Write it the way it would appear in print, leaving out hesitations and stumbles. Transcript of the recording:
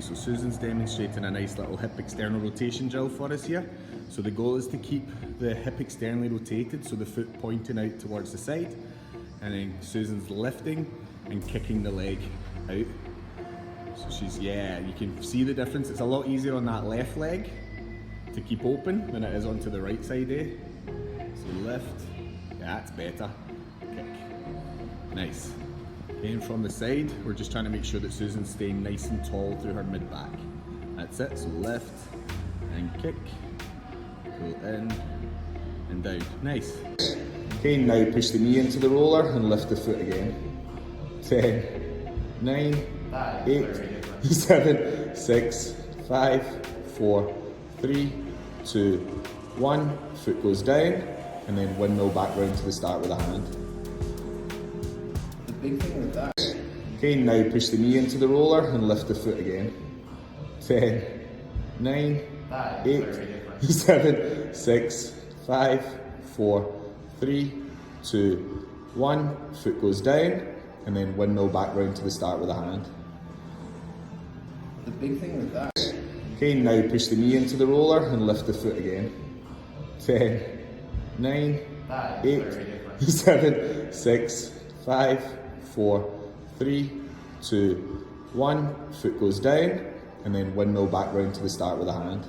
So Susan's demonstrating a nice little hip external rotation drill for us here. So the goal is to keep the hip externally rotated, so the foot pointing out towards the side, and then Susan's lifting and kicking the leg out. So she's, yeah, you can see the difference. It's a lot easier on that left leg to keep open than it is onto the right side, eh? So lift, yeah, that's better. Kick, nice. And from the side, we're just trying to make sure that Susan's staying nice and tall through her mid-back. That's it, so lift and kick, pull in and down, nice. Okay, now push the knee into the roller and lift the foot again. 10, 9, 8, 7, 6, 5, 4, 3, 2, 1. Foot goes down, and then windmill back round to the start with a hand. The big thing with that. Okay, now push the knee into the roller and lift the foot again. 10, 9, 8, 7, 6, 5, 4, 3, 2, 1. Foot goes down, and then windmill back round to the start with a hand. The big thing with that. Okay, now push the knee into the roller and lift the foot again. 10, 9, 8, 7, 6, 5, 4, 3, 2, 1. Foot goes down, and then windmill back round to the start with a hand.